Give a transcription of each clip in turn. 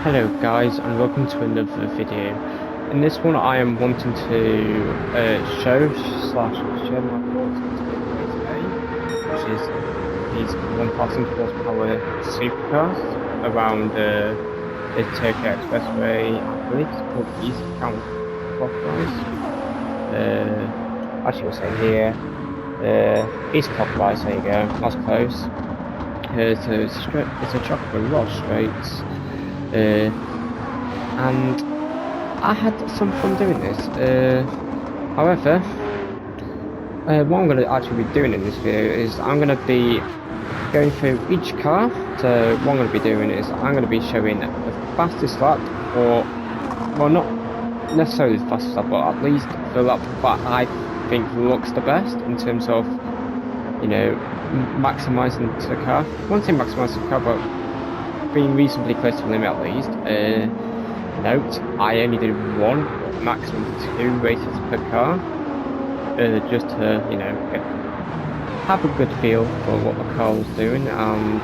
Hello guys, and welcome to another video. In this one I am wanting to share my thoughts on today, which is these 1000 horsepower supercars around the Tokyo Expressway. I believe it's called East Clockwise. Actually we'll say here, East Clockwise, there you go, that's close. So it's a track with a lot of straights. And I had some fun doing this. However, what I'm going to actually be doing in this video is I'm going to be going through each car. So what I'm going to be doing is I'm going to be showing the fastest lap, or well, not necessarily the fastest lap, but at least the lap that I think looks the best in terms of, you know, maximising the car. I won't say maximising the car, but being reasonably close to the limit at least. Note, I only did one, maximum 2 races per car, just to, you know, have a good feel for what the car was doing and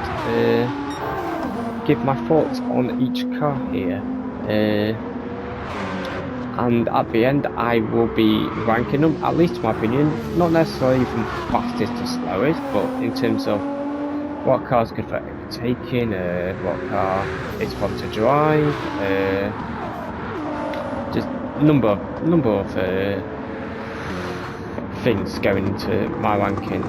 give my thoughts on each car here. And at the end I will be ranking them, at least in my opinion, not necessarily from fastest to slowest, but in terms of what car is good for overtaking, what car is fun to drive, just number of things going into my ranking.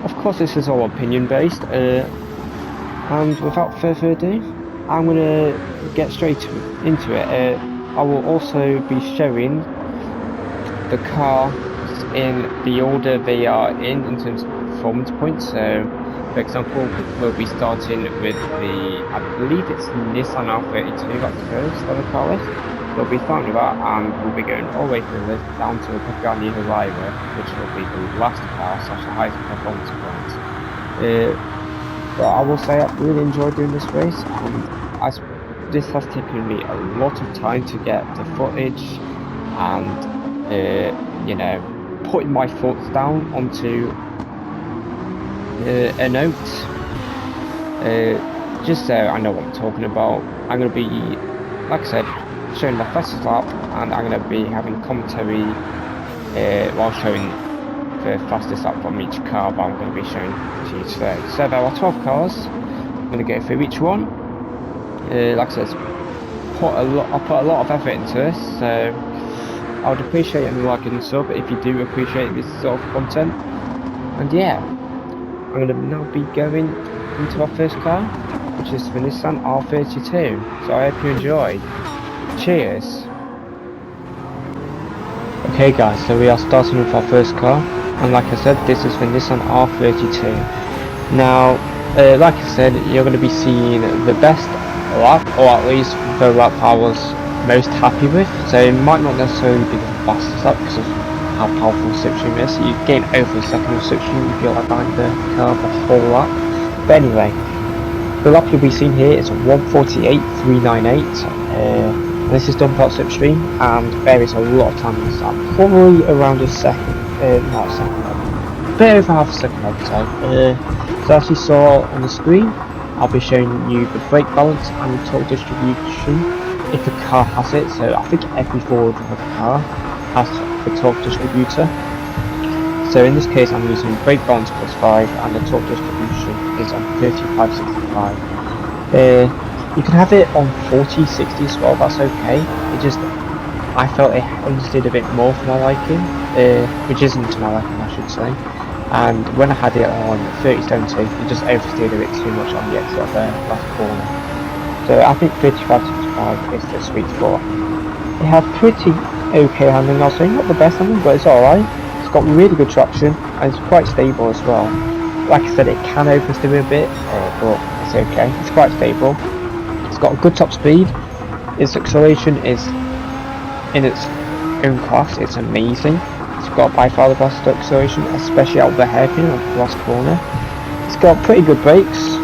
Of course this is all opinion based, and without further ado, I'm going to get straight into it. I will also be showing the cars in the order they are in terms of performance points. So for example, we'll be starting with the, I believe it's Nissan R32, that's the first on the car list. We'll be starting with that, and we'll be going all the way through the list down to the Pagani Huayra, which will be the last car / the highest performance point. But I will say I really enjoyed doing this race, and this has taken me a lot of time to get the footage and, you know, putting my thoughts down onto a note, just so I know what I'm talking about. I'm going to be, like I said, showing the fastest lap, and I'm going to be having commentary while showing the fastest lap from each car that I'm going to be showing to you today. So there are 12 cars. I'm going to go through each one. Like I said, I put a lot of effort into this, so I would appreciate any like and sub if you do appreciate this sort of content. And yeah, I'm going to now be going into our first car, which is the Nissan R32. So I hope you enjoy. Cheers. Okay guys, so we are starting with our first car, and like I said, this is the Nissan R32. Now, like I said, you're going to be seeing the best lap, or at least the lap I was most happy with. So it might not necessarily be the fastest lap because of how powerful slipstream is. You gain over a second of slipstream if you're like behind the car the whole lap. But anyway, the lap you'll be seeing here is 1:48.398. This is done without slipstream, and there is a lot of time in this lap, probably around a second, not a second, bit over half a second I would say. So as you saw on the screen, I'll be showing you the brake balance and the torque distribution if the car has it. So I think every forward of the car has the torque distributor. So in this case I'm using brake balance +5, and the torque distribution is on 35/65. You can have it on 40/60 as well, that's okay. It just, I felt it understeered a bit more for my liking, which isn't to my liking I should say. And when I had it on 30/70, it just oversteered a bit too much on the exit of the last corner. So I think 35/65 is the sweet spot. It has pretty okay handling, I'll say, not the best handling, but it's alright. It's got really good traction, and it's quite stable as well. Like I said, it can oversteer a bit, but it's okay, it's quite stable. It's got a good top speed. Its acceleration is in its own class, it's amazing. It's got by far the best acceleration, especially out of the hairpin of the last corner. It's got pretty good brakes,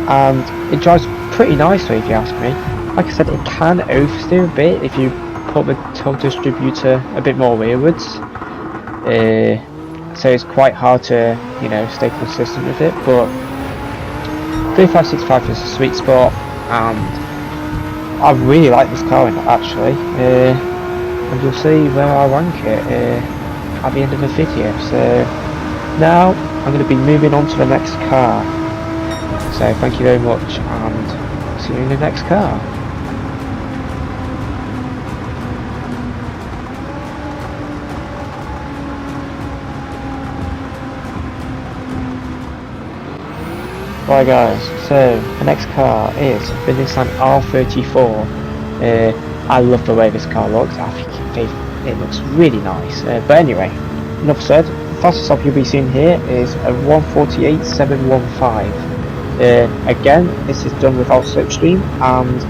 and it drives pretty nicely if you ask me. Like I said, it can oversteer a bit if you put the torque distributor a bit more rearwards. So it's quite hard to, you know, stay consistent with it, but 35/65 is a sweet spot, and I really like this car actually, and you'll see where I rank it at the end of the video. So now I'm going to be moving on to the next car. So thank you very much, and see you in the next car. Right guys, so the next car is the Nissan R34. I love the way this car looks. I think it looks really nice. But anyway, enough said. The fastest lap you'll be seeing here is a 1:48.715. Again, this is done without slipstream, and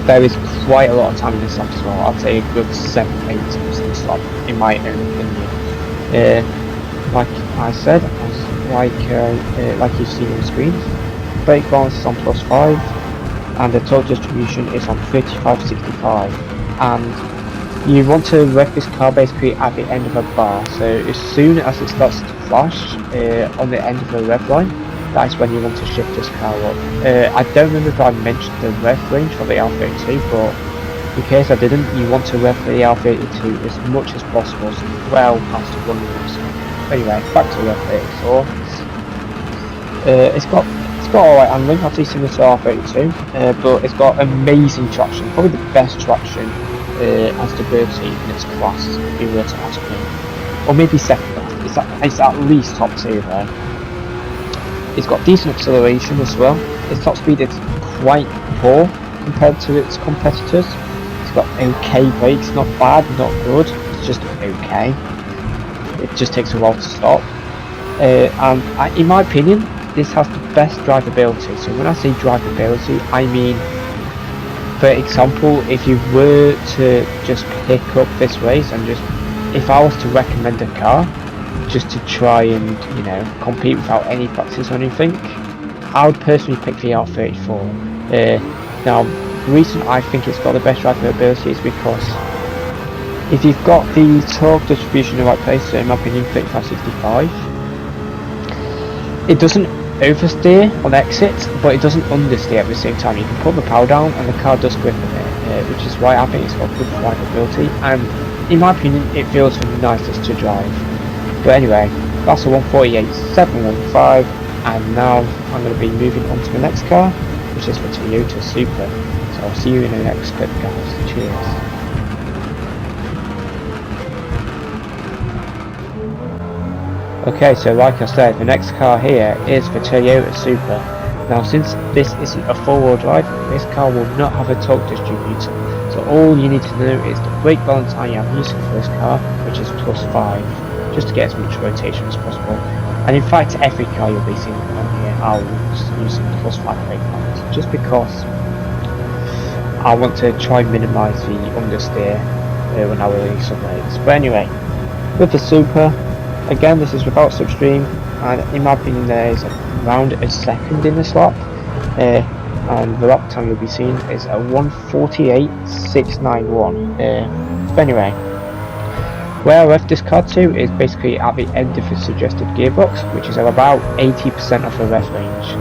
there is quite a lot of time in this lap as well. I'd say a good 7-8 times in this lap, in my own opinion. Like I said, like you've seen on the screen, brake balance is on +5, and the torque distribution is on 35/65. And you want to rev this car basically at the end of a bar. So as soon as it starts to flash on the end of the rev line, that's when you want to shift this car up. I don't remember if I mentioned the rev range for the R32, but in case I didn't, you want to rev the R32 as much as possible, so well past 100%. Anyway, back to the R34. It's got alright handling, obviously similar to R32, but it's got amazing traction, probably the best traction and stability in its class, if you were to ask me. Or maybe second best, it's at least top tier there. It's got decent acceleration as well. Its top speed is quite poor compared to its competitors. It's got okay brakes, not bad, not good, it's just okay. It just takes a while to stop. And in my opinion, this has the best drivability. So when I say drivability, I mean, for example, if you were to just pick up this race and if I was to recommend a car just to try and, compete without any practice or anything, I would personally pick the R34. Now, the reason I think it's got the best drivability is because if you've got the torque distribution in the right place, so in my opinion 35/65, it doesn't oversteer on exit, but it doesn't understeer at the same time. You can put the power down and the car does grip a bit, which is why I think it's got good drivability, and in my opinion it feels the nicest to drive. But anyway, that's a 1:48.715, and now I'm going to be moving on to the next car, which is the Toyota Supra. So I'll see you in the next clip guys, cheers. Okay, so like I said, the next car here is the Toyota Supra. Now since this isn't a four-wheel drive, this car will not have a torque distributor. So all you need to know is the brake balance I am using for this car, which is +5, just to get as much rotation as possible. And in fact, every car you'll be seeing on here, I'll use +5 brake balance, just because I want to try and minimise the understeer when I release some brakes. But anyway, with the Supra, again, this is without slipstream, and in my opinion there is around a second in this lap, and the lap time you'll be seeing is a 1:48.691. But anyway, where I left this car to is basically at the end of the suggested gearbox, which is about 80% of the rev range.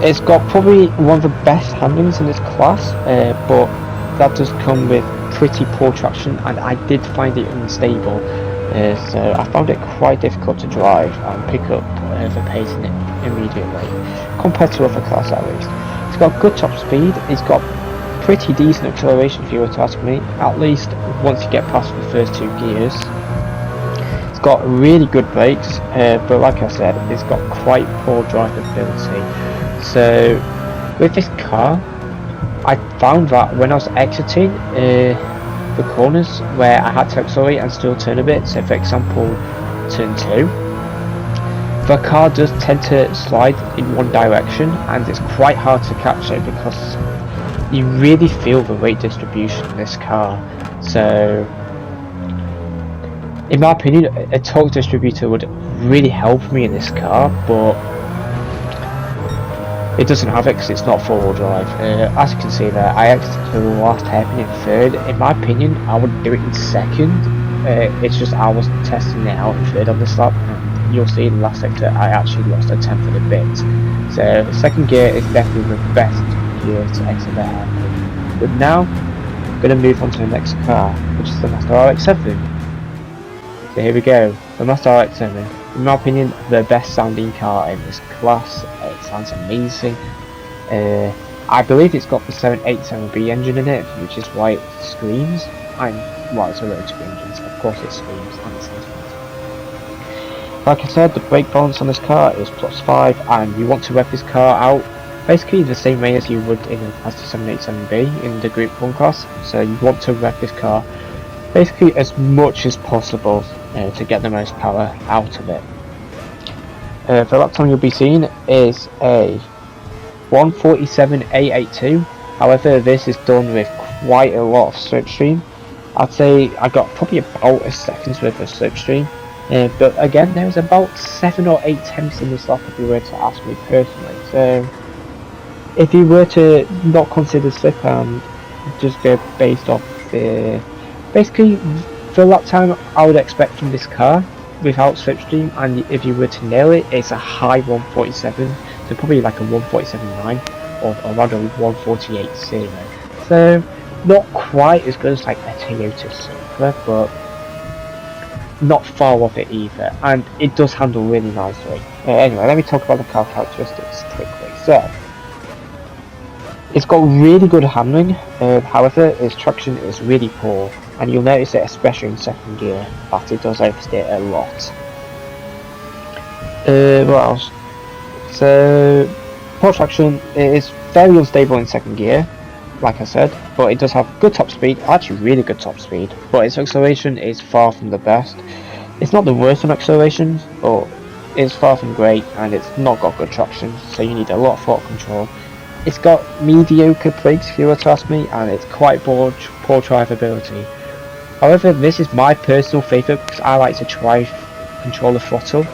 It's got probably one of the best handlings in its class, but that does come with pretty poor traction, and I did find it unstable, so I found it quite difficult to drive and pick up the pace in it immediately, compared to other cars at least. It's got good top speed, it's got pretty decent acceleration if you were to ask me, at least once you get past the first two gears. It's got really good brakes, but like I said, it's got quite poor drivability. So with this car, I found that when I was exiting the corners where I had to accelerate and still turn a bit, so for example turn 2, the car does tend to slide in one direction, and it's quite hard to catch it because you really feel the weight distribution in this car. So in my opinion, a torque distributor would really help me in this car, but it doesn't have it because it's not four-wheel drive. As you can see there, I exited the last hairpin in third. In my opinion, I would do it in second. It's just I was testing it out in third on this lap, and you'll see in the last sector I actually lost a tenth of a bit. So second gear is definitely the best gear to exit the hairpin. But now, I'm going to move on to the next car, which is the Mazda RX7. So here we go, the Mazda RX7. In my opinion, the best sounding car in this class. It sounds amazing. I believe it's got the 787B engine in it, which is why it screams. Well, it's a rotary engine, so of course it screams and it sounds amazing. Like I said, the brake balance on this car is +5, and you want to rev this car out basically the same way as you would in a Mazda 787B in the Group 1 class. So you want to rev this car basically as much as possible to get the most power out of it. The lap time you'll be seeing is a 1:47.882. However, this is done with quite a lot of slipstream. I'd say I got probably about a second's worth of slipstream, but again, there's about 7 or 8 tenths in this lap if you were to ask me personally. So if you were to not consider slip and just go based off the basically the lap time I would expect from this car without slipstream, and if you were to nail it, it's a high 1:47, so probably like a 1:47.9 or around a 1:48.0. So not quite as good as like a Toyota Supra, but not far off it either, and it does handle really nicely. Anyway, let me talk about the car characteristics quickly. So it's got really good handling, however its traction is really poor, and you'll notice it especially in second gear that it does oversteer a lot. What else? So poor traction, it is very unstable in second gear, like I said, but it does have good top speed, actually really good top speed, but its acceleration is far from the best. It's not the worst on acceleration, but it's far from great, and it's not got good traction, so you need a lot of throttle control. It's got mediocre brakes if you were to ask me, and it's quite poor drivability. However, this is my personal favourite because I like to control the throttle.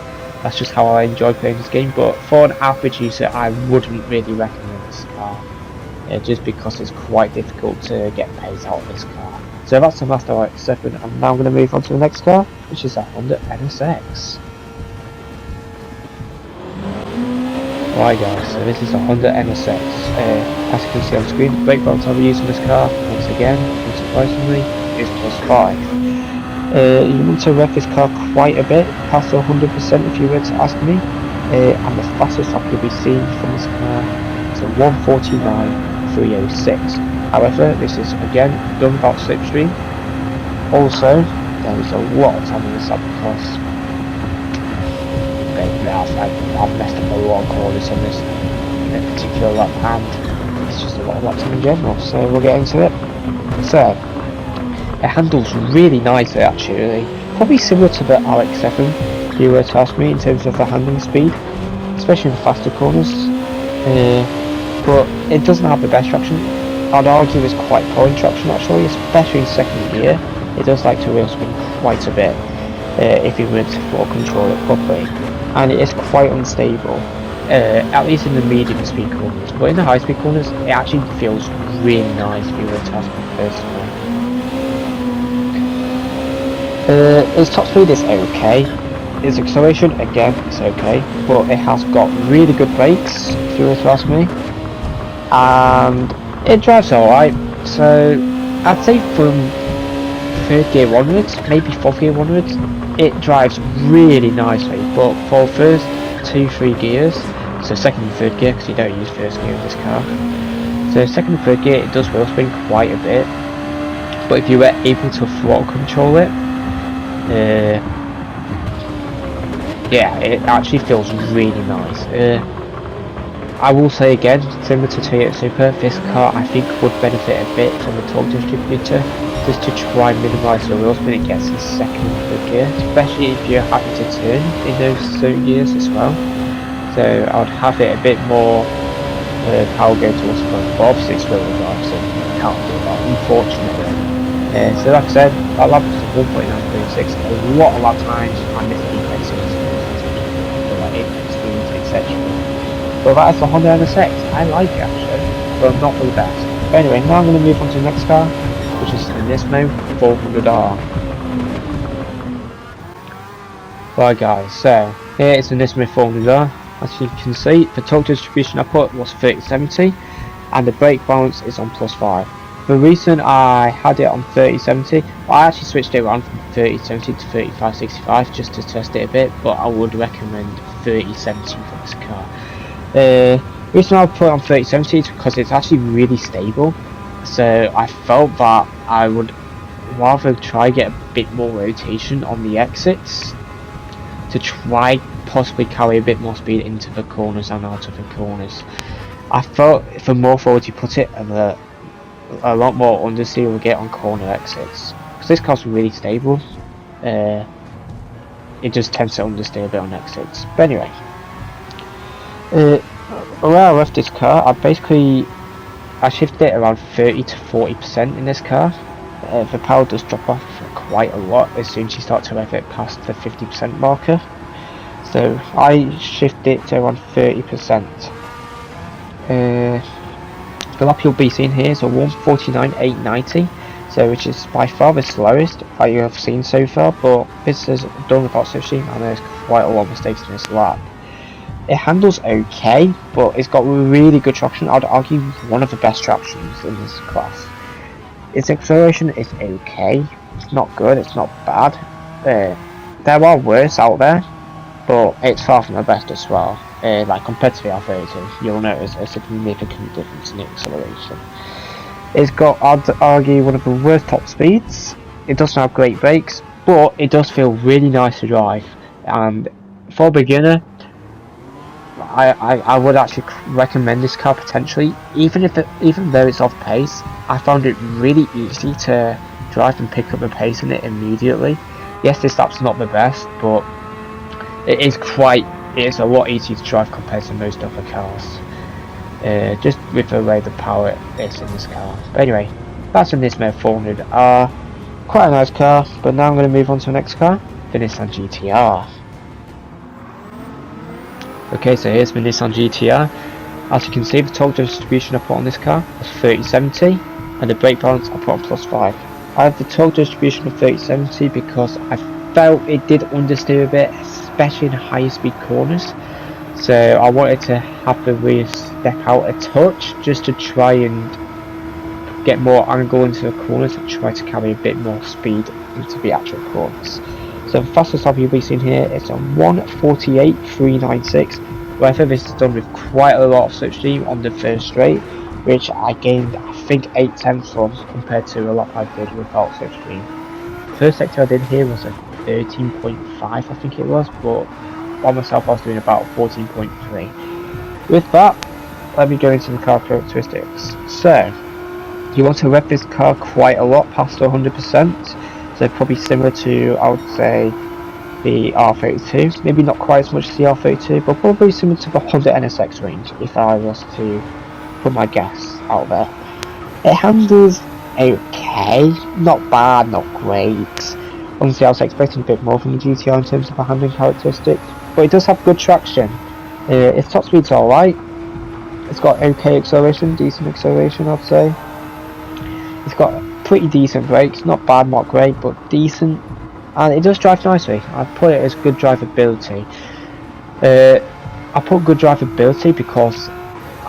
That's just how I enjoy playing this game, but for an average user I wouldn't really recommend this car, just because it's quite difficult to get pace out of this car. So that's the Mazda RX7, and now I'm going to move on to the next car, which is a Honda NSX. Right guys, so this is a Honda NSX. As you can see on screen, the brake balance I'll be using this car, once again, unsurprisingly, is +5. You want to rev this car quite a bit, past 100% if you were to ask me, and the fastest lap you'll be seeing from this car is a 1:49.306. However, this is again done without slipstream. Also, there is a lot of time in this lap because I've messed up a lot of corners on this particular lap, and it's just a lot of lap time in general, so we'll get into it. So, it handles really nicely actually, probably similar to the RX7 if you were to ask me in terms of the handling speed, especially in faster corners, but it doesn't have the best traction. I'd argue it's quite poor in traction actually, especially in second gear. It does like to wheel spin quite a bit if you were to throttle control it properly, and it is quite unstable, at least in the medium speed corners, but in the high speed corners it actually feels really nice if you were to ask me personally. Its top speed is okay, its acceleration again is okay, but it has got really good brakes if you were to ask me, and it drives alright. So I'd say from third gear onwards, maybe fourth gear onwards, it drives really nicely, but for first 2-3 gears, so second and third gear because you don't use first gear in this car, so second and third gear it does wheel spin quite a bit, but if you were able to throttle control it, yeah, it actually feels really nice. I will say again, similar to Toyota Supra, this car I think would benefit a bit from a torque distributor, just to try and minimise the wheel spin it gets in second and third gear, especially if you're happy to turn in those certain gears as well. So I would have it a bit more power go towards the front, but obviously it's wheel drive, so you can't do that, unfortunately. So like I said, that lap was 1:49.36. A lot of lap times I missed defense, so like apex speeds, etc. But that is the Honda NSX. I like it actually, but not for the best. But anyway, now I'm going to move on to the next car, which is the Nismo 400R. Right guys, so here is the Nismo formula. As you can see, the torque distribution I put was 3070 and the brake balance is on +5. The reason I had it on 3070, I actually switched it around from 3070 to 3565 just to test it a bit, but I would recommend 3070 for this car. The reason I put it on 3070 is because it's actually really stable, so I felt that I would rather try get a bit more rotation on the exits to try possibly carry a bit more speed into the corners and out of the corners. I felt the more forward you put it, a lot more understeer will get on corner exits. Because this car's really stable, it just tends to understeer a bit on exits. But anyway, where I left this car, I shifted it around 30 to 40% in this car. The power does drop off quite a lot as soon as you start to rev it past the 50% marker. So I shift it to around 30%. The lap you'll be seeing here is a 149.890, so which is by far the slowest that you have seen so far, but this is done without switching and there's quite a lot of mistakes in this lap. It handles okay, but it's got really good traction. I'd argue one of the best tractions in this class. Its acceleration is okay, it's not good, it's not bad. There are worse out there, but it's far from the best as well. Like compared to the R32, you'll notice a significant difference in the acceleration. It's got, I'd argue, one of the worst top speeds. It doesn't have great brakes, but it does feel really nice to drive. And for a beginner, I would actually recommend this car potentially, even though it's off pace. I found it really easy to drive and pick up the pace in it immediately. Yes, this lap's not the best, but it's a lot easier to drive compared to most other cars. Just with the way the power is in this car. But anyway, that's a Nismo 400. Quite a nice car, but now I'm going to move on to the next car, the Nissan GTR. Okay, so here's the Nissan GTR. As you can see, the torque distribution I put on this car was 3070, and the brake balance I put on +5. I have the torque distribution of 3070 because I felt it did understeer a bit, especially in higher speed corners. So I wanted to have the rear step out a touch just to try and get more angle into the corners and try to carry a bit more speed into the actual corners. So the fastest lap you'll be seeing here is a 148.396. However, this is done with quite a lot of slipstream on the first straight, which I gained I think 8/10 from compared to a lap I did without slipstream. The first sector I did here was a 13.5 I think it was, but by myself I was doing about 14.3. With that, let me go into the car characteristics. So, you want to rev this car quite a lot past 100%. So probably similar to, I would say, the R32. Maybe not quite as much as the R32, but probably similar to the Honda NSX range, if I was to put my guess out there. It handles okay, not bad, not great. Honestly, I was expecting a bit more from the GTR in terms of the handling characteristics, but it does have good traction. Its top speed's alright. It's got okay acceleration, decent acceleration, I'd say. It's got pretty decent brakes, not bad, not great, but decent, and it does drive nicely. I put it as good drivability. I put good drivability because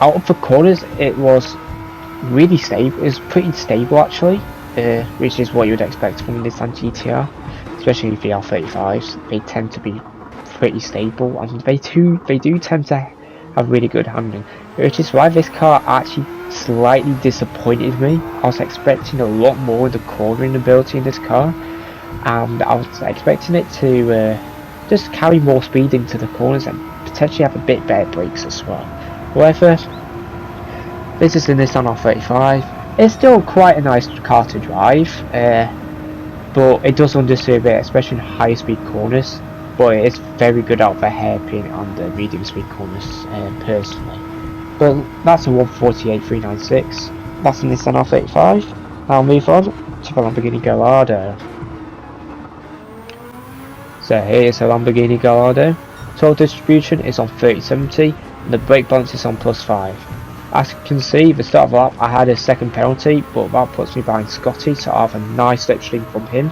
out of the corners it was really stable. It was pretty stable actually, which is what you would expect from the Nissan GTR, especially the R35s. They tend to be pretty stable, and they do tend to have really good handling, which is why this car actually slightly disappointed me. I was expecting a lot more of the cornering ability in this car, and I was expecting it to just carry more speed into the corners and potentially have a bit better brakes as well. However, this is the Nissan R35. It's still quite a nice car to drive, but it does understeer a bit, especially in high speed corners, but it's very good out the hairpin and the medium speed corners personally. But that's a 148.396. That's the Nissan R35. Now move on to the Lamborghini Gallardo. So here's a Lamborghini Gallardo. Torque distribution is on 3070 and the brake balance is on +5. As you can see, the start of the lap I had a second penalty, but that puts me behind Scotty, so I have a nice slipstream from him.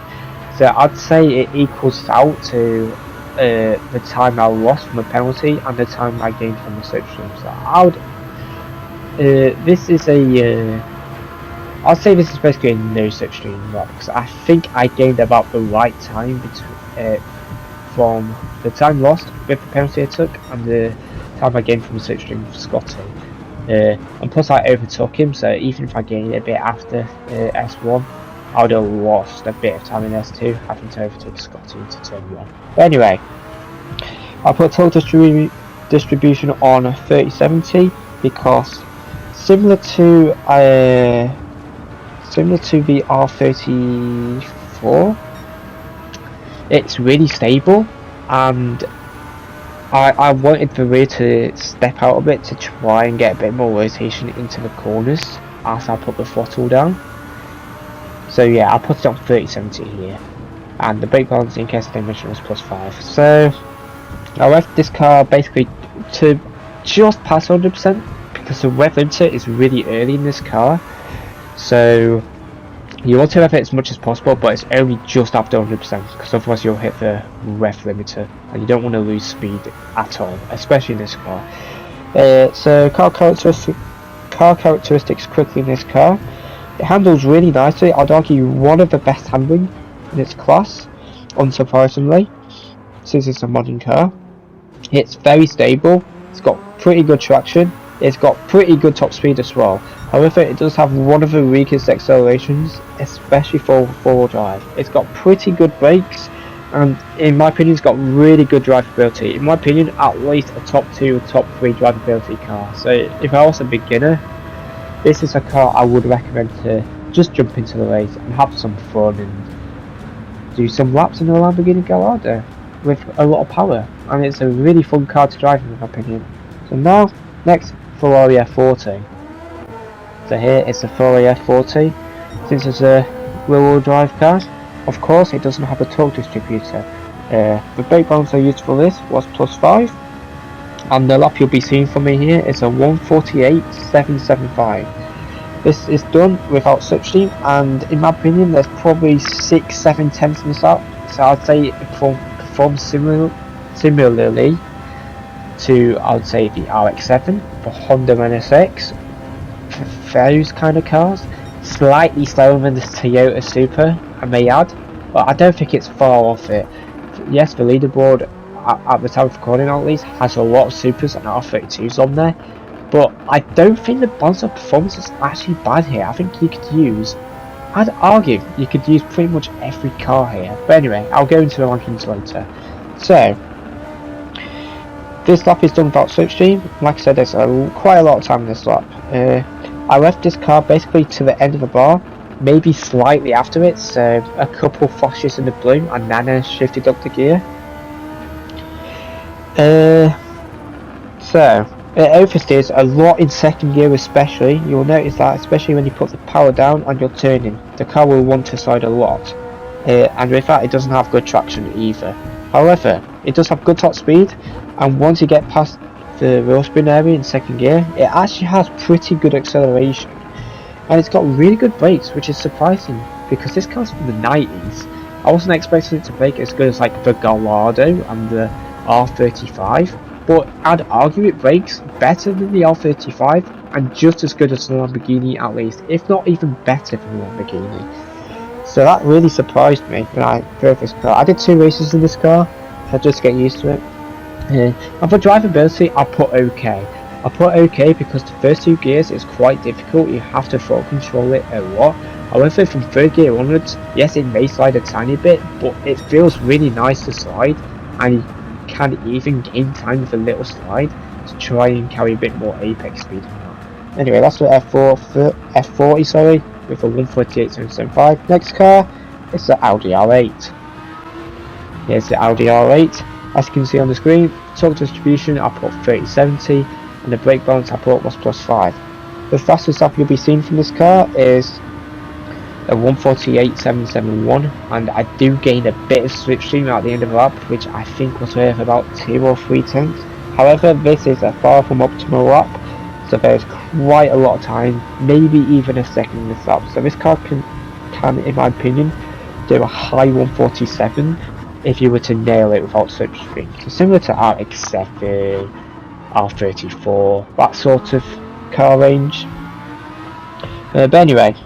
So I'd say it equals out to the time I lost from a penalty and the time I gained from the slipstream. So this is I'll say this is basically a no slipstream lap, because I think I gained about the right time between from the time lost with the penalty I took and the time I gained from the slipstream with Scotty. And plus I overtook him, so even if I gained a bit after S1, I would have lost a bit of time in S2 having to overtake Scotty into turn 1. But anyway, I put total distribution on 3070 because similar to the R34, it's really stable, and I wanted the rear to step out a bit to try and get a bit more rotation into the corners after I put the throttle down. So yeah, I put it on 3070 here, and the brake balance, in case I didn't mention, was +5. So I left this car basically to just past 100% because the rev limiter is really early in this car. So you want to rev it as much as possible, but it's only just after 100% because otherwise you'll hit the rev limiter and you don't want to lose speed at all, especially in this car. So car characteristics quickly in this car. It handles really nicely. I'd argue one of the best handling in its class, unsurprisingly, since it's a modern car. It's very stable. It's got pretty good traction. It's got pretty good top speed as well. However, it does have one of the weakest accelerations, especially for four-wheel drive. It's got pretty good brakes, and in my opinion, it's got really good drivability. In my opinion, at least a top 2 or top 3 drivability car. So if I was a beginner, this is a car I would recommend to just jump into the race and have some fun and do some laps in a Lamborghini Gallardo with a lot of power. And it's a really fun car to drive in my opinion. So now, next, Ferrari F40. So here is the Ferrari F40. Since it's a rear-wheel drive car, of course it doesn't have a torque distributor. The brake balance I used for this was +5, and the lap you'll be seeing from me here is a 148.775. This is done without slipstream, and in my opinion there's probably 6-7 tenths in this lap, so I'd say it performs similarly to, I would say, the RX7, the Honda NSX, those kind of cars. Slightly slower than the Toyota Supra, I may add, but I don't think it's far off it. Yes, the leaderboard at the time of recording at least has a lot of Supras and R32s on there, but I don't think the balance of performance is actually bad here. I think you could use, I'd argue you could use pretty much every car here. But anyway, I'll go into the rankings later. So this lap is done without slipstream. Like I said, there's quite a lot of time in this lap. I left this car basically to the end of the bar, maybe slightly after it, so a couple flashes in the blue, and then I shifted up the gear. So it oversteers a lot in second gear especially. You'll notice that, especially when you put the power down and you're turning, the car will want to slide a lot. And with that, it doesn't have good traction either. However, it does have good top speed, and once you get past the wheel spin area in second gear, it actually has pretty good acceleration, and it's got really good brakes, which is surprising because this car's from the 90s. I wasn't expecting it to brake as good as like the Gallardo and the R35, but I'd argue it brakes better than the R35 and just as good as the Lamborghini at least, if not even better than the Lamborghini. So that really surprised me when I drove this car. I did 2 races in this car, so just to get used to it. And for drivability, I put OK. I put OK because the first 2 gears is quite difficult. You have to throttle control it a lot. However, from 3rd gear onwards, yes, it may slide a tiny bit, but it feels really nice to slide, and you can even gain time with a little slide to try and carry a bit more apex speed. Anyway, that's the F40, sorry, with a 148.775. Next car is the Audi R8. Here's the Audi R8. As you can see on the screen, torque distribution I put 3070, and the brake balance I put was +5. The fastest lap you'll be seeing from this car is a 148.771, and I do gain a bit of slipstream at the end of the lap, which I think was worth about 2 or 3 tenths. However, this is a far from optimal lap, so there's quite a lot of time, maybe even a second in this lap. So this car can in my opinion, do a high 147 if you were to nail it without slipstream. So similar to RX7, R34, that sort of car range. But anyway,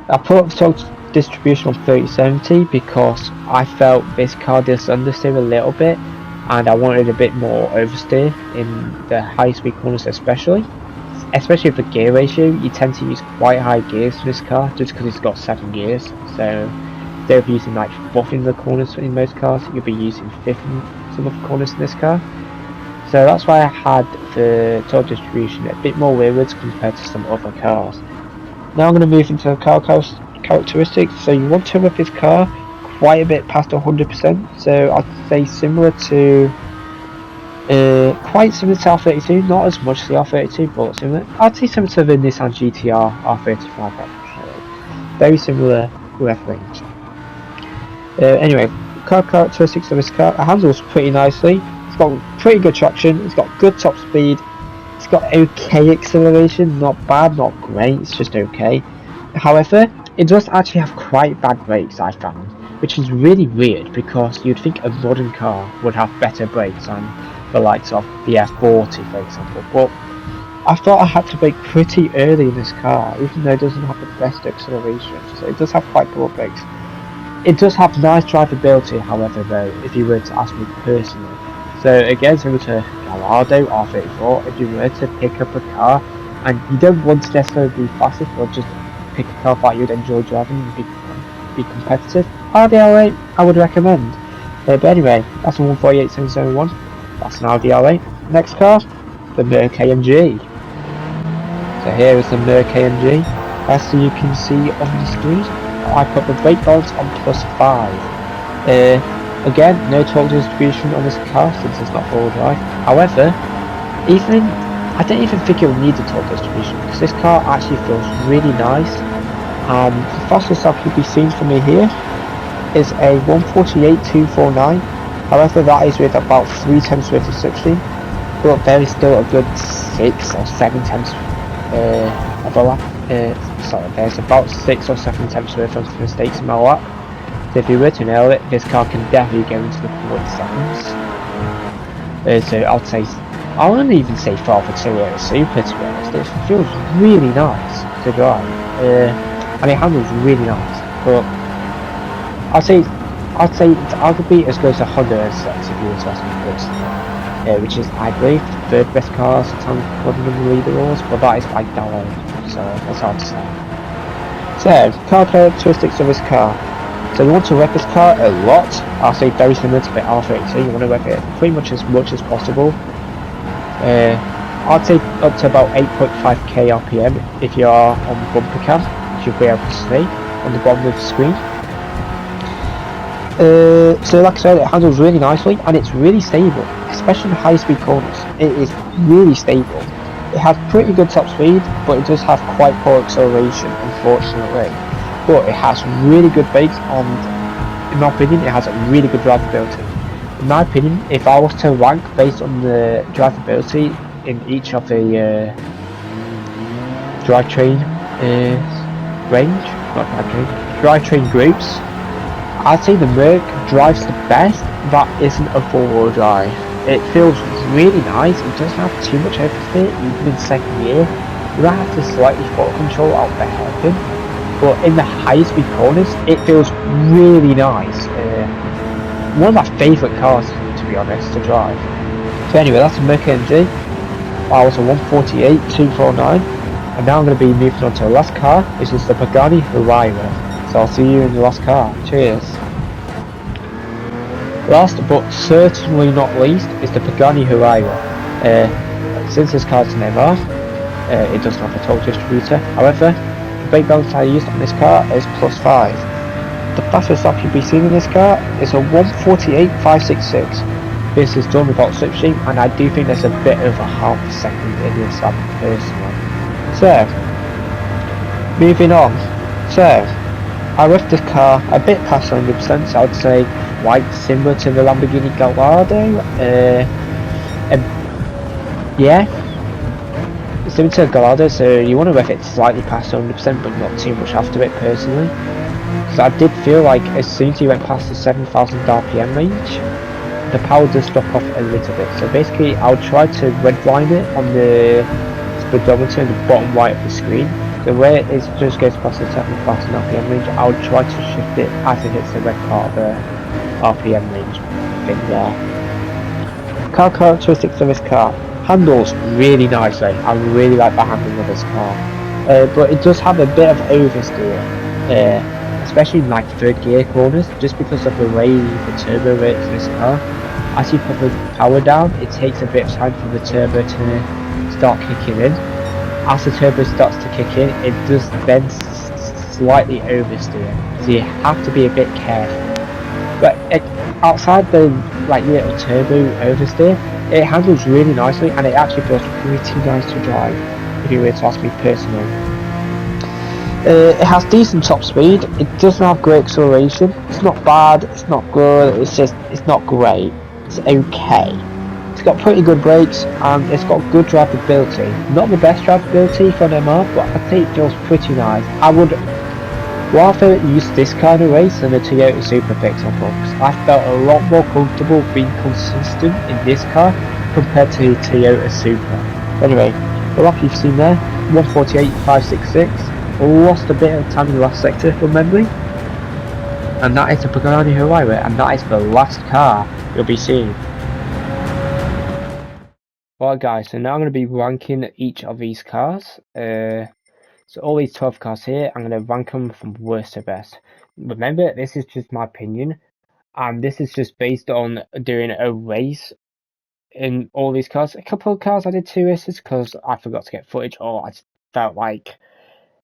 I put up the torque distribution on 3070 because I felt this car does understeer a little bit, and I wanted a bit more oversteer in the high speed corners, especially with the gear ratio. You tend to use quite high gears for this car just because it's got 7 gears. So instead of using like 4th in the corners in most cars, you'll be using 5th in some of the corners in this car. So that's why I had the torque distribution a bit more wayward compared to some other cars. Now I'm going to move into the car characteristics. So you want to whip this car quite a bit past 100%. So I'd say similar to quite similar to R32, not as much as the R32, but similar. I'd say similar to the Nissan GTR R35 actually. Very similar rev range. Anyway, car characteristics of this car. It handles pretty nicely. It's got pretty good traction. It's got good top speed. It's got okay acceleration. Not bad, not great. It's just okay. However, it does actually have quite bad brakes, I found, which is really weird because you'd think a modern car would have better brakes than the likes of the F40, for example. But I thought I had to brake pretty early in this car, even though it doesn't have the best acceleration. So it does have quite poor brakes. It does have nice drivability, however, though, if you were to ask me personally. So again, similar to Gallardo R34, if you were to pick up a car and you don't want to necessarily be fastest, or just pick a car that you'd enjoy driving and be competitive, Audi R8 I would recommend. But anyway, that's a 148771. That's an Audi R8. Next car, the Merc AMG. So here is the Merc AMG. As you can see on the screen, I put the brake balance on +5. Again, no torque distribution on this car since it's not four-wheel drive. However, I don't even think it will need a torque distribution because this car actually feels really nice. The fastest I've be seen from me here is a 148.249. However, that is with about 3 tenths worth of slipstream, but there is still a good 6 or 7 tenths of a lap. There's about 6 or 7 tenths worth of mistakes in my lap. So if you were to nail it, this car can definitely go into the 40 seconds. So I wouldn't even say far for a Supra, to be honest. It feels really nice to drive. And it handles really nice. But I'd say it's arguably as good as a Honda R6 if you were to ask me personally. Which is, I believe, the third best car according to the leaderboards, but that is by dollar, so that's hard to say. So, car characteristics of this car. So you want to rev this car a lot. I'll say very similar to the R32. You want to rev it pretty much as possible. I'd say up to about 8.5k RPM if you are on bumper cam, which you'll be able to see on the bottom of the screen. So like I said, it handles really nicely and it's really stable, especially in high speed corners. It is really stable. It has pretty good top speed, but it does have quite poor acceleration, unfortunately. But it has really good brakes, and in my opinion, it has a really good drivability. In my opinion, if I was to rank based on the drivability in each of the drivetrain drivetrain groups, I'd say the Merc drives the best that isn't a four-wheel drive. It feels really nice. It doesn't have too much oversteer, even in second gear. You might have to slightly throttle control out the hairpin, but in the high speed corners, it feels really nice. One of my favourite cars, to be honest, to drive. So anyway, that's a Merc AMG. That was a 148.249, and now I'm going to be moving on to the last car, which is the Pagani Huayra. So I'll see you in the last car. Cheers. Last but certainly not least is the Pagani Huayra. Since this car's an MR, it doesn't have a torque distributor. However, the brake balance I used on this car is +5. The fastest lap you'll be seeing in this car is a 148.566. This is done without slipstream, and I do think there's a bit of a half a second in this lap personally. So, moving on. So, I revved this car a bit past 100%, so I'd say quite similar to the Lamborghini Gallardo. Yeah, similar to Gallardo, so you want to rev it slightly past 100%, but not too much after it personally. because I did feel like as soon as you went past the 7,000 RPM range, the power does drop off a little bit. So basically, I'll try to redline it on the speedometer in the bottom right of the screen. So where it just goes past the 7,000 RPM range, I'll try to shift it as it hits the red part of the RPM range thing there. Car characteristics of this car. Handles really nicely. I really like the handling of this car. But it does have a bit of oversteer. Especially in like third gear corners, just because of the way the turbo works in this car. As you put the power down, it takes a bit of time for the turbo to start kicking in. As the turbo starts to kick in, it does then slightly oversteer, so you have to be a bit careful. But outside the like little turbo oversteer, it handles really nicely, and it actually feels pretty nice to drive, if you were to ask me personally. It has decent top speed. It doesn't have great acceleration. It's not bad. It's not good. It's not great. It's okay. It's got pretty good brakes, and it's got good drivability. Not the best drivability for an MR, but I'd say it feels pretty nice. I would rather use this kind of race than the Toyota Supra picks on books. I felt a lot more comfortable being consistent in this car compared to the Toyota Supra. Anyway, the lap you've seen there, 148.566. Lost a bit of time in the last sector from memory, and that is the Pagani Huayra, and that is the last car you'll be seeing. Alright guys, so now I'm going to be ranking each of these cars. So all these 12 cars here, I'm going to rank them from worst to best. Remember, this is just my opinion, and this is just based on doing a race in all these cars. A couple of cars I did 2 races because I forgot to get footage, or I felt like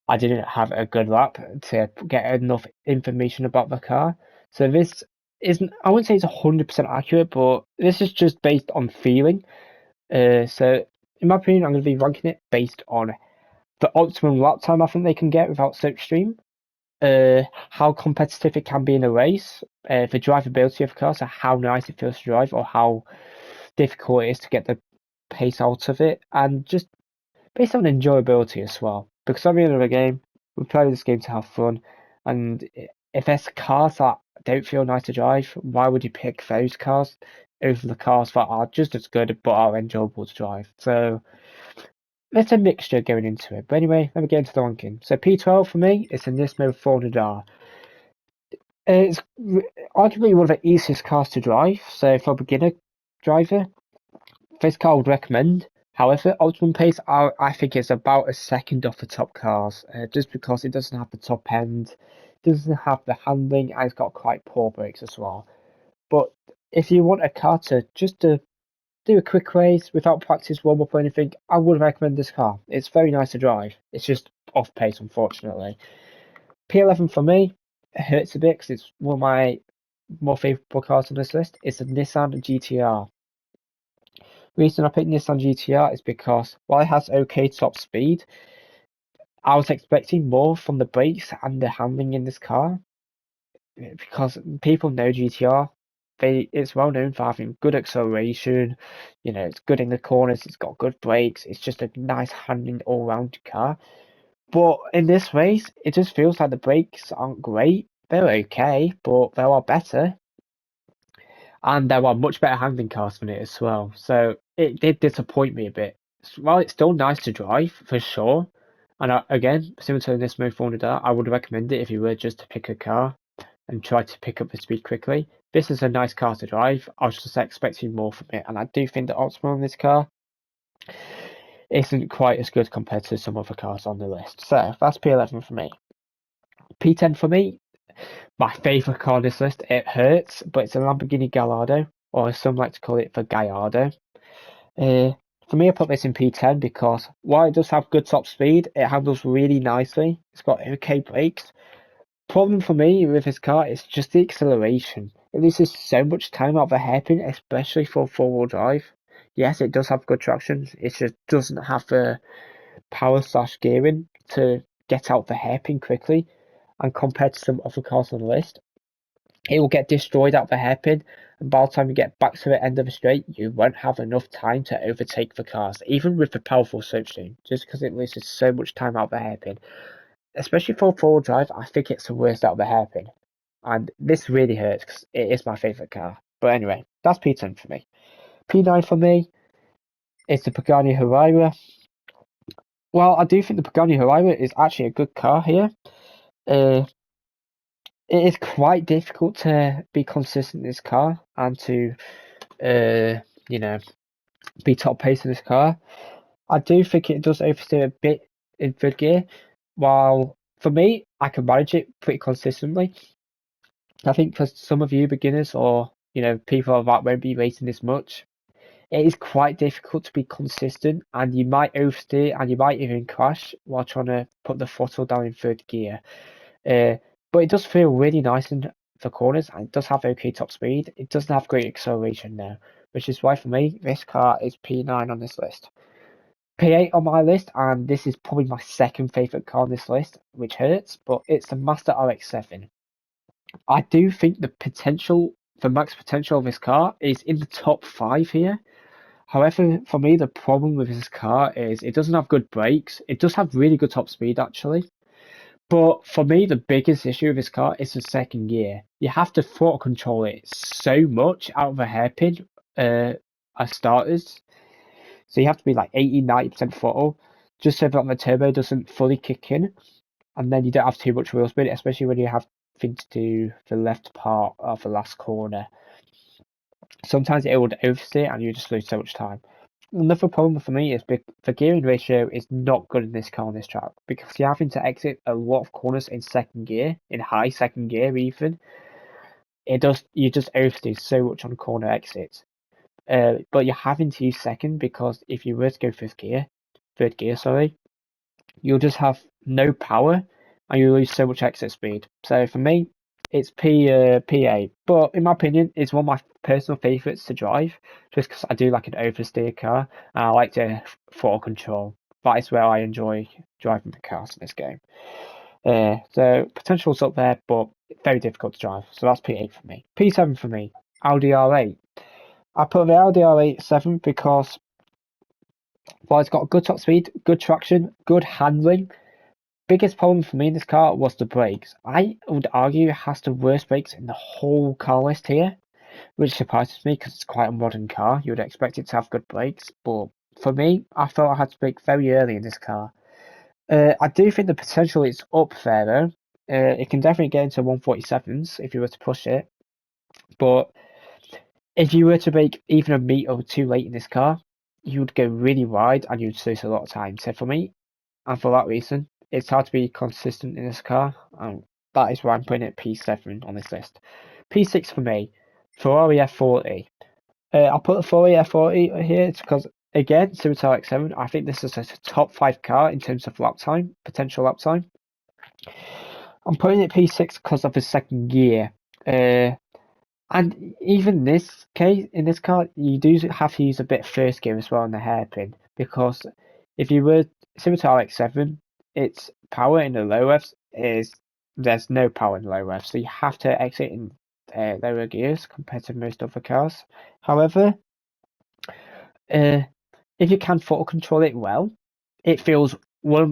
I didn't have a good lap to get enough information about the car. So this isn't, I wouldn't say it's 100% accurate, but this is just based on feeling. So in my opinion, I'm going to be ranking it based on the optimum lap time I think they can get without slipstream, how competitive it can be in a race, the drivability of the car, so how nice it feels to drive, or how difficult it is to get the pace out of it, and just based on enjoyability as well. Because at the end of the game, we play this game to have fun, and if there's cars that don't feel nice to drive, why would you pick those cars over the cars that are just as good but are enjoyable to drive? So there's a mixture going into it. But anyway, let me get into the ranking. So P12 for me is a Nismo 400R. It's arguably one of the easiest cars to drive, so for a beginner driver, this car I would recommend. However, optimum pace, I think it's about a second off the top cars, just because it doesn't have the top end, doesn't have the handling, and it's got quite poor brakes as well. But if you want a car to just to do a quick race without practice warm up or anything, I would recommend this car. It's very nice to drive. It's just off pace, unfortunately. P11 for me, it hurts a bit because it's one of my more favourite cars on this list. It's a Nissan GTR. Reason I picked Nissan GTR is because while it has okay top speed, I was expecting more from the brakes and the handling in this car. Because people know GTR, it's well known for having good acceleration, it's good in the corners, it's got good brakes, it's just a nice handling all round car. But in this race, it just feels like the brakes aren't great. They're okay, but there are better. And there are much better handling cars than it as well. So it did disappoint me a bit. While it's still nice to drive, for sure. And again, similar to this Nismo 400R, I would recommend it if you were just to pick a car and try to pick up the speed quickly. This is a nice car to drive. I was just expecting more from it. And I do think the optimum on this car isn't quite as good compared to some other cars on the list. So that's P11 for me. P10 for me, my favourite car on this list. It hurts, but it's a Lamborghini Gallardo, or as some like to call it, the Gallardo. For me, I put this in P10 because while it does have good top speed, it handles really nicely. It's got okay brakes. Problem for me with this car is just the acceleration. It loses so much time out of the hairpin, especially for four-wheel drive. Yes, it does have good traction. It just doesn't have the power / gearing to get out the hairpin quickly. And compared to some other cars on the list, it will get destroyed out the hairpin, and by the time you get back to the end of the straight, you won't have enough time to overtake the cars, even with the powerful slipstream, just because it loses so much time out the hairpin. especially for four-wheel drive, I think it's the worst out of the hairpin. And this really hurts because it is my favourite car. But anyway, that's P10 for me. P9 for me is the Pagani Huayra. Well, I do think the Pagani Huayra is actually a good car here. It is quite difficult to be consistent in this car and to, you know, be top pace in this car. I do think it does oversteer a bit in third gear. While for me, I can manage it pretty consistently. I think for some of you beginners or people that won't be racing this much, it is quite difficult to be consistent, and you might oversteer and you might even crash while trying to put the throttle down in third gear. But it does feel really nice in the corners, and it does have okay top speed. It doesn't have great acceleration now, which is why for me this car is P9 on this list. P8 on my list, and this is probably my second favourite car on this list, which hurts, but it's the Mazda RX7. I do think the max potential of this car is in the top 5 here. However, for me, the problem with this car is it doesn't have good brakes. It does have really good top speed, actually. But for me, the biggest issue with this car is the second gear. You have to throttle control it so much out of a hairpin as starters. So you have to be like 80-90% throttle just so that the turbo doesn't fully kick in. And then you don't have too much wheel spin, especially when you have things to do the left part of the last corner. Sometimes it would oversteer and you just lose so much time. Another problem for me is the gearing ratio is not good in this car on this track because you're having to exit a lot of corners in second gear, in high second gear even. You just oversteer so much on corner exits. But you're having to use second because if you were to go third gear, you'll just have no power and you lose so much exit speed. So for me, it's P8. But in my opinion, it's one of my personal favourites to drive just because I do like an oversteer car and I like to throttle control. That is where I enjoy driving the cars in this game. So potential's up there, but very difficult to drive. So that's P8 for me. P7 for me, Audi R8. I put the Audi R8 7 because while it's got good top speed, good traction, good handling, biggest problem for me in this car was the brakes. I would argue it has the worst brakes in the whole car list here, which surprises me because it's quite a modern car. You would expect it to have good brakes, but for me, I felt I had to brake very early in this car. I do think the potential is up there though. It can definitely get into 147s if you were to push it, but if you were to brake even a meter too late in this car, you would go really wide and you'd lose a lot of time. So for me, and for that reason, it's hard to be consistent in this car, and that is why I'm putting it P7 on this list. P6 for me, Ferrari F40. I'll put the Ferrari F40 here because, again, similar to RX7, I think this is a top 5 car in terms of lap time, potential lap time. I'm putting it P6 because of the second gear. And even in this car, you do have to use a bit of first gear as well in the hairpin because if you were similar to RX7, its power in the low revs there's no power in the low revs, so you have to exit in lower gears compared to most other cars. However, if you can throttle control it well, it feels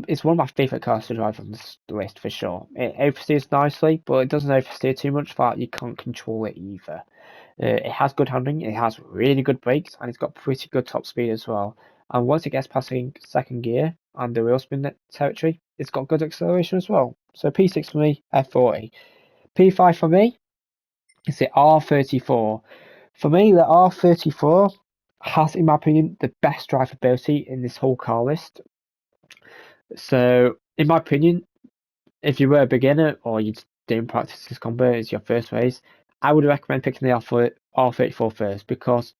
it's one of my favourite cars to drive on this list for sure. It oversteers nicely, but it doesn't oversteer too much that you can't control it either. It has good handling, it has really good brakes, and it's got pretty good top speed as well. And once it gets past second gear and the wheel spin territory, it's got good acceleration as well. So P6 for me, F40. P5 for me is the R34. For me, the R34 has, in my opinion, the best drivability in this whole car list. So, in my opinion, if you were a beginner or you didn't practice this combo, it's your first race, I would recommend picking the R34 first because,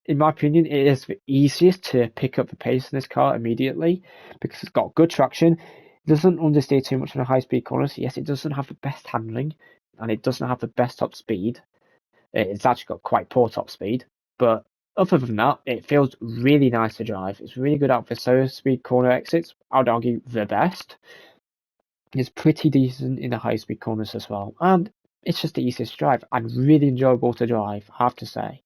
in my opinion, it is the easiest to pick up the pace in this car immediately because it's got good traction. It doesn't understeer too much on the high speed corners. Yes, it doesn't have the best handling and it doesn't have the best top speed. It's actually got quite poor top speed, but other than that, it feels really nice to drive. It's really good out for slower speed corner exits. I would argue the best. It's pretty decent in the high speed corners as well. And it's just the easiest to drive and really enjoyable to drive, I have to say.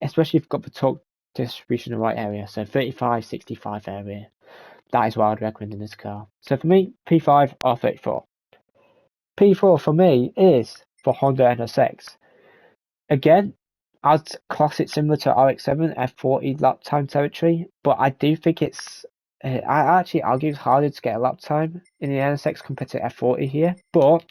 Especially if you've got the torque distribution in the right area. So 35, 65 area. that is why I'd recommend in this car. So for me, P5 R34. P4 for me is for Honda NSX. Again, I'd class it similar to RX7 F40 lap time territory, but I do think it's I actually argue it's harder to get a lap time in the NSX compared to F40 here, but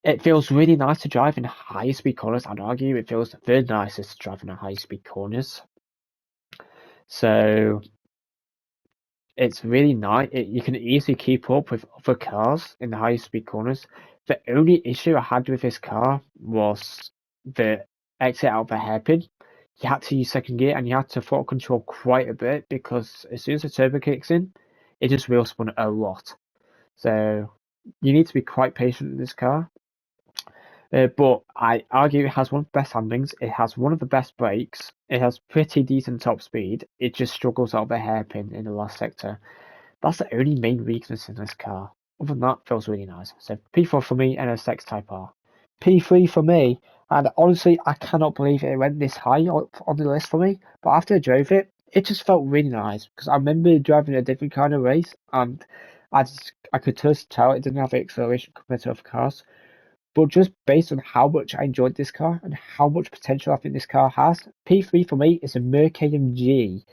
it feels really nice to drive in high speed corners. I'd argue it feels the nicest to drive in high speed corners. So it's really nice. You can easily keep up with other cars in the high speed corners. The only issue I had with this car was the exit out of the hairpin. You had to use second gear and you had to throttle control quite a bit because as soon as the turbo kicks in, it just wheel spun a lot. So you need to be quite patient in this car. But I argue it has one of the best handlings. It has one of the best brakes. It has pretty decent top speed. It just struggles out of the hairpin in the last sector. That's the only main weakness in this car. Other than that, feels really nice. So P4 for me, NSX Type R. P3 for me, and honestly, I cannot believe it went this high on the list for me. But after I drove it, it just felt really nice because I remember driving a different kind of race, and I could just tell it didn't have the acceleration compared to other cars. But just based on how much I enjoyed this car and how much potential I think this car has, P3 for me is a Merc-AMG.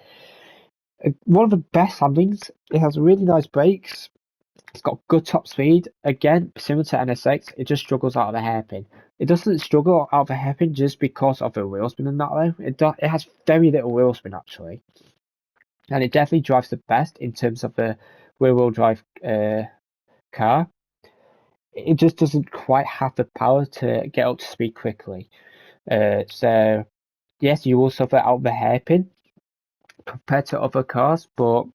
One of the best handlings. It has really nice brakes. It's got good top speed. Again, similar to NSX, it just struggles out of the hairpin. It doesn't struggle out of the hairpin just because of the wheel spin and that though. It has very little wheel spin actually. And it definitely drives the best in terms of the rear-wheel drive car. It just doesn't quite have the power to get up to speed quickly. So yes, you will suffer out the hairpin compared to other cars, but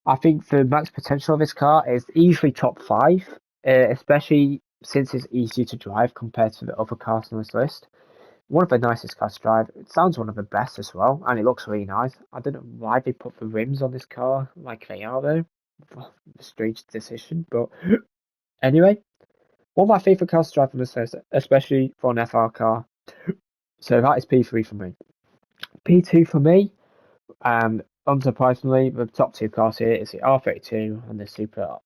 I think the max potential of this car is easily top 5, especially since it's easy to drive compared to the other cars on this list. One of the nicest cars to drive. It sounds one of the best as well, and it looks really nice. I don't know why they put the rims on this car like they are though. Strange decision, but anyway. One of my favourite cars to drive on this list, especially for an FR car. So that is P3 for me. P2 for me, unsurprisingly, the top two cars here is the R32 and the Supra.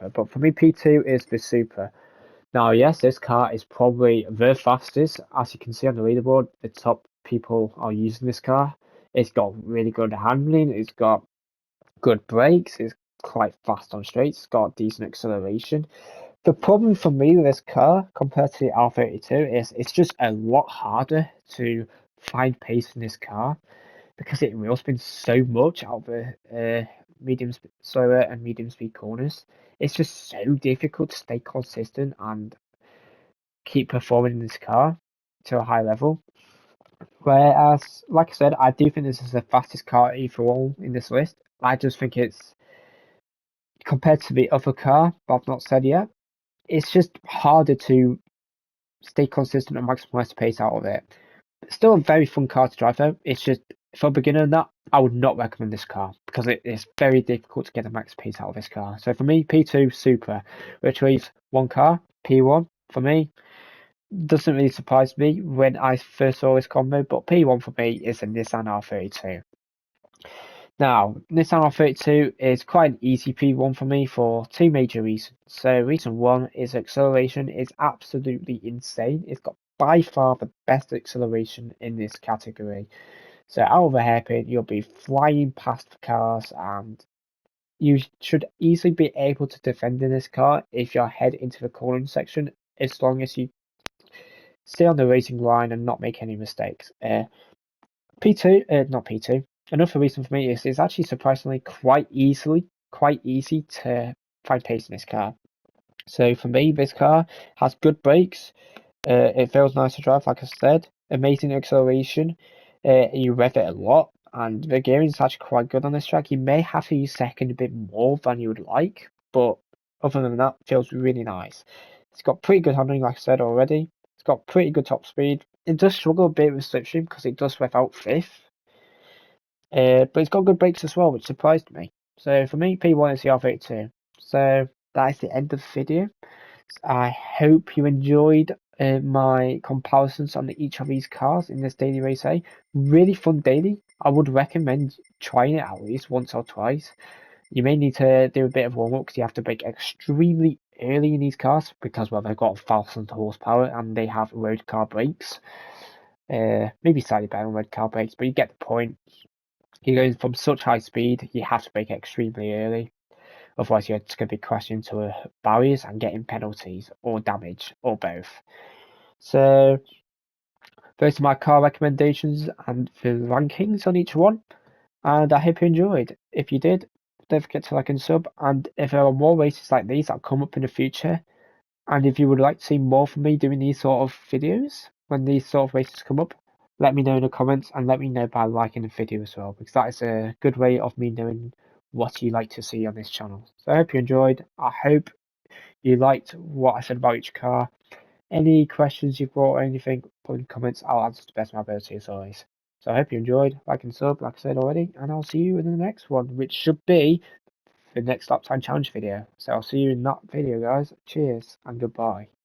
But for me, P2 is the Supra. Now, yes, this car is probably the fastest. As you can see on the leaderboard, the top people are using this car. It's got really good handling. It's got good brakes. It's quite fast on straights. It's got decent acceleration. The problem for me with this car compared to the R32 is it's just a lot harder to find pace in this car because it wheel spins so much out of the slower and medium speed corners. It's just so difficult to stay consistent and keep performing in this car to a high level. Whereas, like I said, I do think this is the fastest car overall in this list. I just think it's compared to the other car, but I've not said yet. It's just harder to stay consistent and maximize the pace out of it. Still a very fun car to drive though. It's just for a beginner and that, I would not recommend this car because it is very difficult to get the max pace out of this car. So for me, P2 Supra, which leaves one car, P1 for me. Doesn't really surprise me when I first saw this combo, but P1 for me is a Nissan R32. Now, Nissan R32 is quite an easy P1 for me for two major reasons. So reason one is acceleration is absolutely insane. It's got by far the best acceleration in this category. So out of a hairpin, you'll be flying past the cars and you should easily be able to defend in this car if you head into the cornering section, as long as you stay on the racing line and not make any mistakes. Not P2. Another reason for me is it's actually surprisingly quite easy to find pace in this car. So for me, this car has good brakes. It feels nice to drive, like I said. Amazing acceleration. You rev it a lot, and the gearing is actually quite good on this track. You may have to use second a bit more than you would like, but other than that, feels really nice. It's got pretty good handling, like I said already. It's got pretty good top speed. It does struggle a bit with slipstream because it does rev out fifth. But it's got good brakes as well, which surprised me. So for me, P1 is the R32. So that is the end of the video. I hope you enjoyed my comparisons on each of these cars in this daily race A. Really fun daily. I would recommend trying it at least once or twice. You may need to do a bit of warm up because you have to brake extremely early in these cars because, well, they've got 1,000 horsepower and they have road car brakes. Maybe slightly better on road car brakes, but you get the point. You're going from such high speed, you have to brake extremely early. Otherwise, you're just going to be crashing into barriers and getting penalties or damage or both. So, those are my car recommendations and the rankings on each one. And I hope you enjoyed. If you did, don't forget to like and sub. And if there are more races like these that come up in the future, and if you would like to see more from me doing these sort of videos when these sort of races come up, let me know in the comments and let me know by liking the video as well, because that is a good way of me knowing what you like to see on this channel. So I hope you enjoyed. I hope you liked what I said about each car. Any questions you've got or anything, put in the comments. I'll answer to the best of my ability as always. So I hope you enjoyed. Like and sub, like I said already, and I'll see you in the next one, which should be the next lap time challenge video. So I'll see you in that video, guys. Cheers and goodbye.